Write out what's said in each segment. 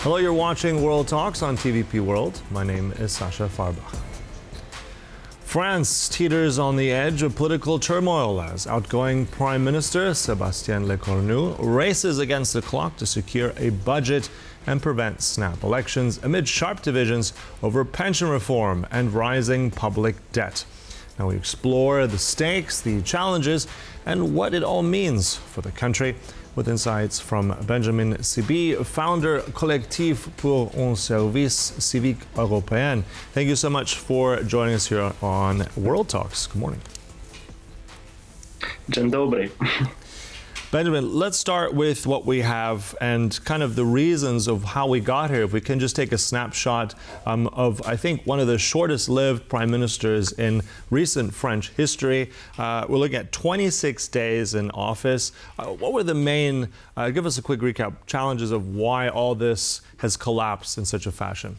Hello, you're watching World Talks on TVP World. My name is Sasha Farbach. France teeters on the edge of political turmoil as outgoing Prime Minister Sébastien Lecornu races against the clock to secure a budget and prevent snap elections amid sharp divisions over pension reform and rising public debt. Now we explore the stakes, the challenges, and what it all means for the country, with insights from Benjamin Sibille, founder Collectif pour un service civique européen. Thank you so much for joining us here on World Talks. Good morning. Dzień dobry. Benjamin, let's start with what we have and kind of the reasons of how we got here. If we can just take a snapshot of, I think, one of the shortest-lived prime ministers in recent French history. We're looking at 26 days in office. What were the main, give us a quick recap, challenges of why all this has collapsed in such a fashion?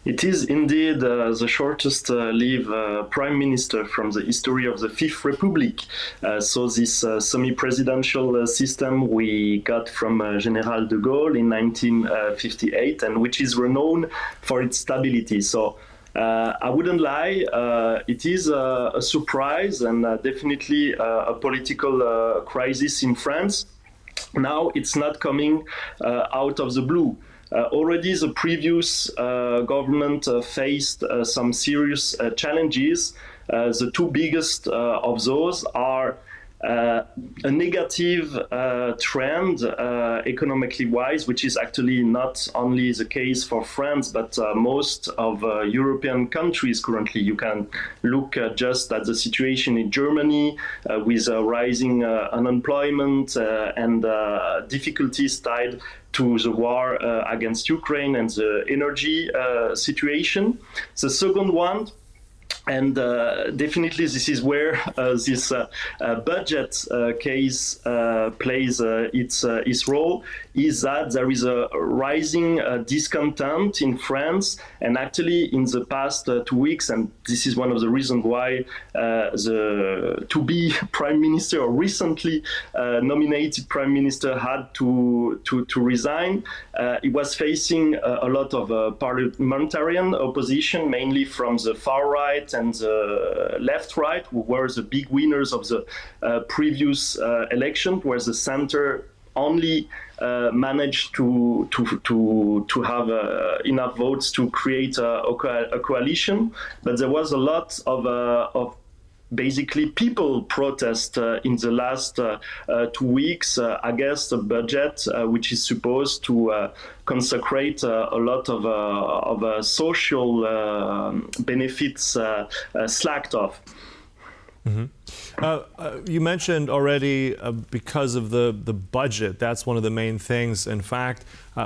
It is indeed the shortest lived prime minister from the history of the Fifth Republic. So this semi-presidential system we got from General de Gaulle in 1958, and which is renowned for its stability. So I wouldn't lie, it is a surprise and definitely a political crisis in France. Now it's not coming out of the blue. Already the previous government faced some serious challenges. The two biggest of those are a negative trend economically wise, which is actually not only the case for France, but most of European countries currently. You can look just at the situation in Germany with rising unemployment and difficulties tied to the war against Ukraine and the energy situation. The second one, and definitely this is where this budget case plays its role, is that there is a rising discontent in France. And actually in the past 2 weeks, and this is one of the reasons why the to-be prime minister, or recently nominated prime minister, had to resign. He was facing a lot of parliamentarian opposition, mainly from the far right and the left right, who were the big winners of the previous election, where the center only managed to have enough votes to create a coalition. But there was a lot of basically people protest in the last 2 weeks against a budget which is supposed to consecrate a lot of social benefits slacked off. Mm-hmm. You mentioned already because of the budget, that's one of the main things. In fact,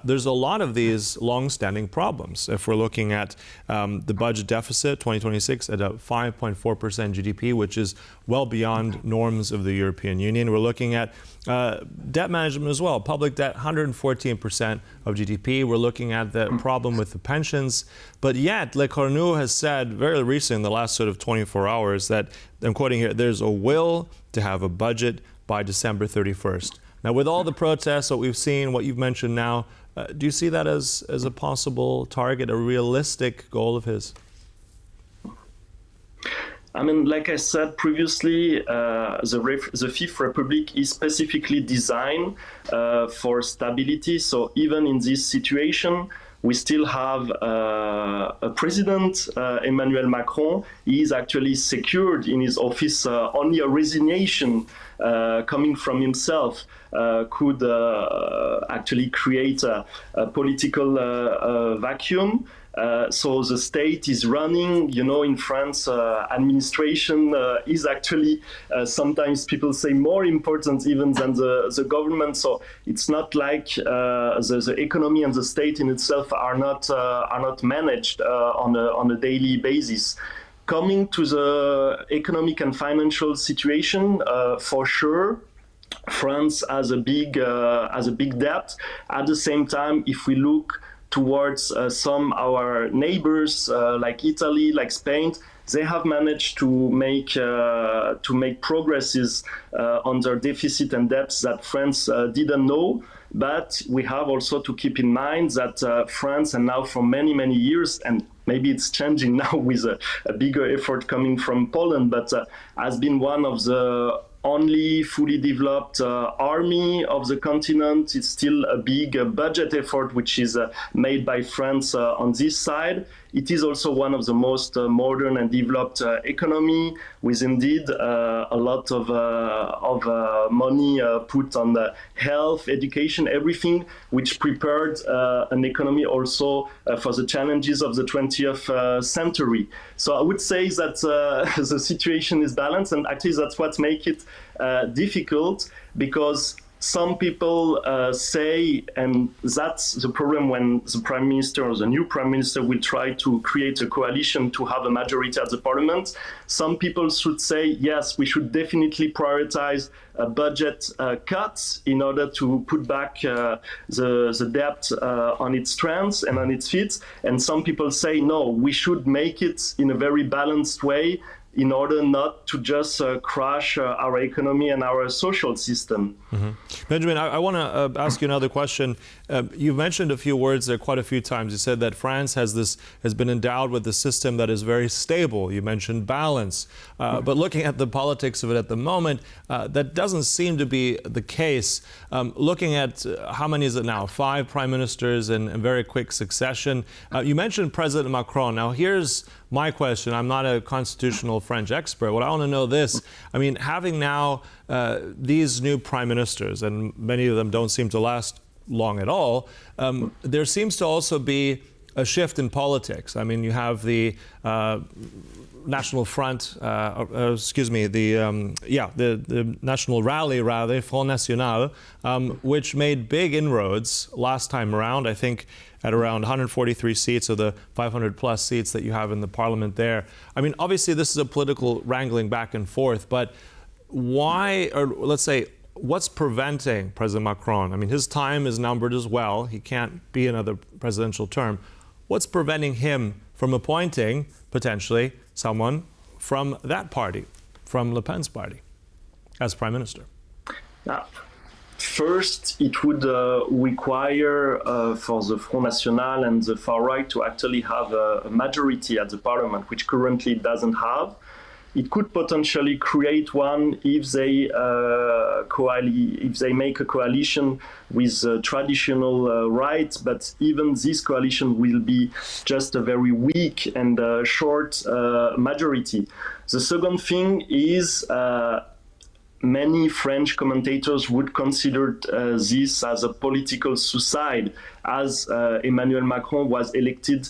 there's a lot of these long-standing problems. If we're looking at the budget deficit, 2026 at a 5.4% GDP, which is well beyond norms of the European Union. We're looking at debt management as well. Public debt, 114% of GDP. We're looking at the problem with the pensions. But yet, Lecornu has said very recently in the last sort of 24 hours that, I'm quoting here, there's a will to have a budget by December 31st. Now, with all the protests, what we've seen, what you've mentioned now, do you see that as a possible target, a realistic goal of his? I mean, like I said previously, the Fifth Republic is specifically designed for stability. So even in this situation, we still have a president, Emmanuel Macron. He is actually secured in his office. Only a resignation coming from himself could actually create a political vacuum. So the state is running, you know, in France, administration is actually sometimes people say more important even than the government. So it's not like the economy and the state in itself are not managed on a daily basis. Coming to the economic and financial situation, for sure, France has a big debt. At the same time, if we look towards some our neighbors like Italy, like Spain, they have managed to make progresses on their deficit and debts that France didn't know. But we have also to keep in mind that France, and now for many, many years, and maybe it's changing now with a bigger effort coming from Poland, but has been one of the only fully developed army of the continent. It's still a big budget effort which is made by France on this side. It is also one of the most modern and developed economy, with indeed a lot of money put on the health, education, everything, which prepared an economy also for the challenges of the 20th century. So I would say that the situation is balanced, and actually that's what makes it difficult, because some people say, and that's the problem when the Prime Minister or the new Prime Minister will try to create a coalition to have a majority at the Parliament. Some people should say, yes, we should definitely prioritize budget cuts in order to put back the debt on its strengths and on its feet. And some people say, no, we should make it in a very balanced way, in order not to just crash our economy and our social system. Mm-hmm. Benjamin, I want to ask you another question. You've mentioned a few words there quite a few times. You said that France has been endowed with a system that is very stable. You mentioned balance. But looking at the politics of it at the moment, that doesn't seem to be the case. Looking at how many is it now? 5 prime ministers in very quick succession. You mentioned President Macron. Now here's my question. I'm not a constitutional French expert. What I want to know this, I mean, having now these new prime ministers, and many of them don't seem to last long at all, there seems to also be a shift in politics. I mean, you have the National Front, the National Rally, rather, Front National, which made big inroads last time around, I think at around 143 seats of the 500 plus seats that you have in the parliament there. I mean, obviously this is a political wrangling back and forth, but why, or let's say, what's preventing President Macron? I mean, his time is numbered as well. He can't be another presidential term. What's preventing him from appointing, potentially, someone from that party, from Le Pen's party, as prime minister? First, it would require for the Front National and the far right to actually have a majority at the parliament, which currently it doesn't have. It could potentially create one if they make a coalition with traditional right, but even this coalition will be just a very weak and short majority. The second thing is many French commentators would consider this as a political suicide, as Emmanuel Macron was elected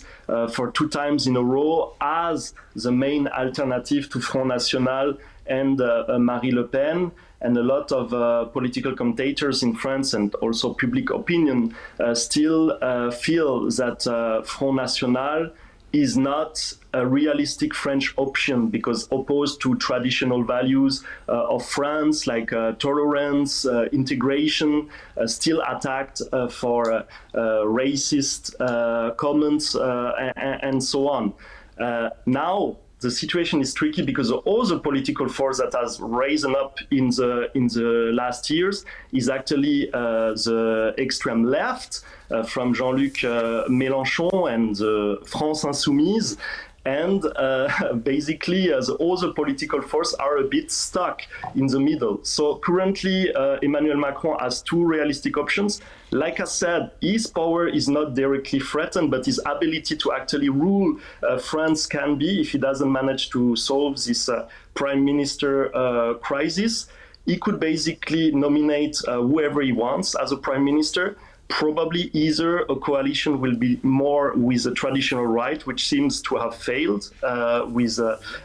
for 2 times in a row as the main alternative to Front National and Marine Le Pen. And a lot of political commentators in France and also public opinion still feel that Front National is not a realistic French option, because opposed to traditional values of France, like tolerance, integration, still attacked for racist comments and so on. Now, the situation is tricky because all the political force that has risen up in the last years is actually the extreme left, from Jean-Luc Mélenchon and the France Insoumise. And basically, all the political forces are a bit stuck in the middle. So currently, Emmanuel Macron has 2 realistic options. Like I said, his power is not directly threatened, but his ability to actually rule France can be, if he doesn't manage to solve this prime minister crisis. He could basically nominate whoever he wants as a prime minister. Probably either a coalition will be more with the traditional right, which seems to have failed with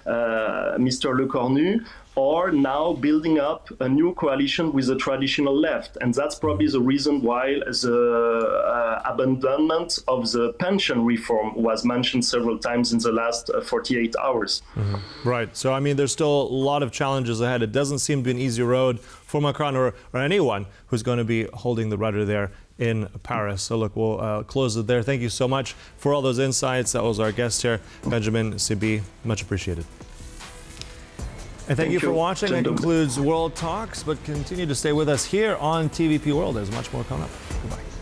Mr. Lecornu, or now building up a new coalition with the traditional left. And that's probably the reason why the abandonment of the pension reform was mentioned several times in the last 48 hours. Mm-hmm. Right. So, I mean, there's still a lot of challenges ahead. It doesn't seem to be an easy road for Macron or anyone who's going to be holding the rudder there in Paris. So look, we'll close it there. Thank you so much for all those insights. That was our guest here, Benjamin Sibille. Much appreciated. And thank you for watching. That gentlemen. concludes World Talks, but continue to stay with us here on TVP World. There's much more coming up. Goodbye.